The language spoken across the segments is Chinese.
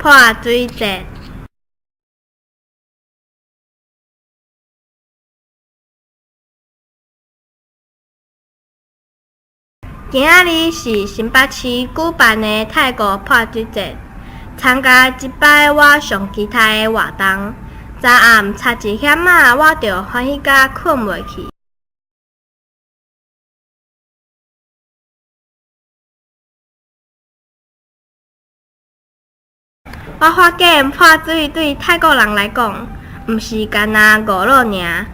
泼水节。今仔日是新北市举办的泰国泼水节，参加即摆我上期待的活动。昨暗插一险仔，我就欢喜甲困袂去。我发现泼水对泰国人来讲，毋是干那娱乐尔，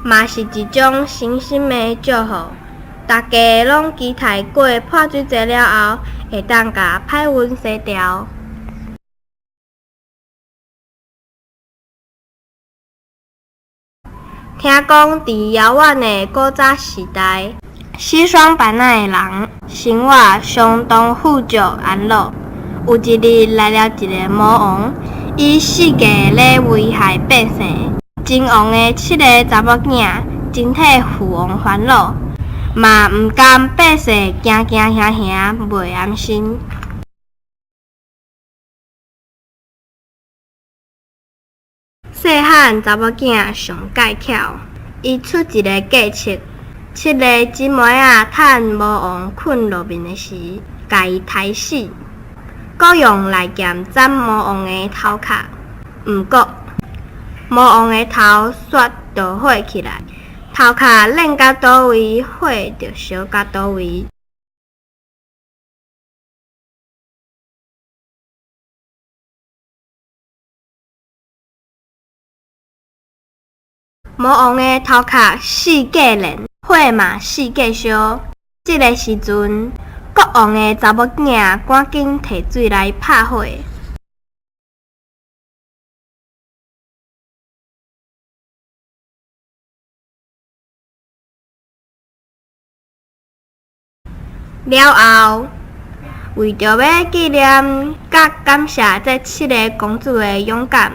嘛是一种深深的祝福。大家拢期待过泼水节了后，会当甲歹运洗掉。听讲伫遥远的古早时代，西双版纳的人生活相当富足安乐。有一日来了一个魔王，伊四界咧危害百姓。真王的7个查某囝真替父王烦恼，嘛毋甘百姓惊惊吓吓袂安心。细汉查某囝上介巧，伊出一个计策，7个姊妹仔趁魔王困落面的时，甲伊杀死。搁用来剑斩魔王的头壳，毋过魔王的头煞着火起来，头壳冷到倒位，火就烧到倒位。魔王的头壳四界燃，火嘛四界烧。这个时阵，国王的查某囝赶紧摕水来拍火。了后，为着要纪念甲感谢这7个公主的勇敢，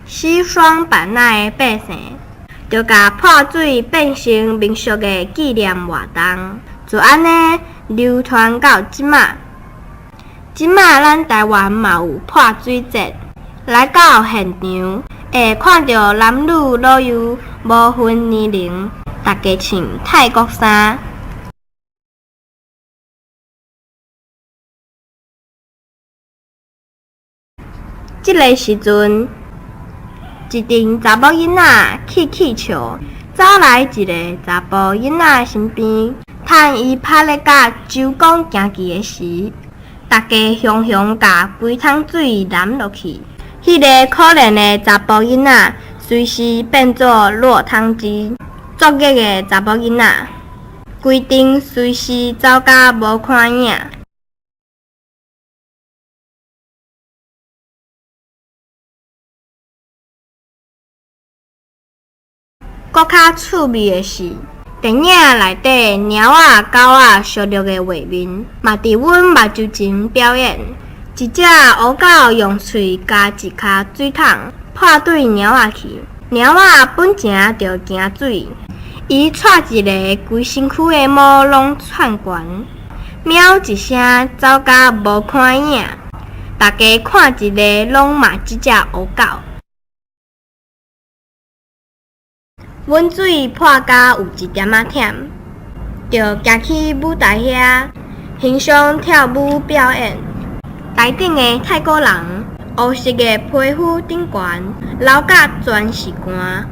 西双版纳的百姓就甲泼水变成民俗的纪念活动，就安尼流传到即马。即马咱台湾嘛有泼水节，来到现场会看到男女老幼无分年龄，大家穿泰国衫。这个时阵，一群查某囡仔气气笑，走来一个查甫囡仔身边，趁伊拍咧甲周公行棋的时，大家雄雄甲规桶水淋落去。迄个可怜的查甫囡仔，随时变作落汤鸡。作孽的查甫囡仔，规阵随时走甲无看影。搁较趣味的是，电影内底猫仔、狗仔相录的画面，嘛伫阮目睭前表演。一只乌狗用喙夹一颗水桶，泼对猫仔去。猫仔本正就惊水，伊踹一个规身躯的毛拢窜悬，喵一声走甲无看影。大家看一个拢骂即只乌狗。阮水泼甲有一点仔忝，就行去舞台遐欣赏跳舞表演。台顶的泰国人，乌色的皮肤顶悬，流甲全是汗，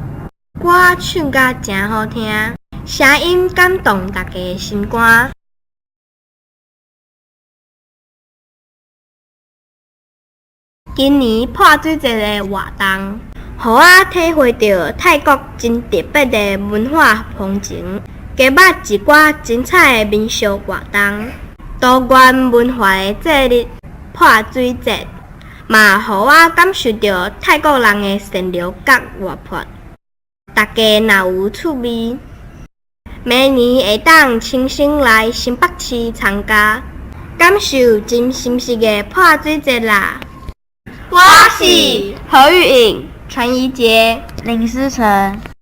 歌唱甲真好听，声音感动大家的心肝。今年泼水节的活动，互我体会到泰国真特别的文化风情，加捌一寡精彩的民俗活动，多元文化的节日泼水节，嘛互我感受到泰国人的善良甲活泼。大家若有趣味，明年会当亲身来新北市参加，感受真深色的泼水节啦！我是何玉颖、陈怡杰、林思成。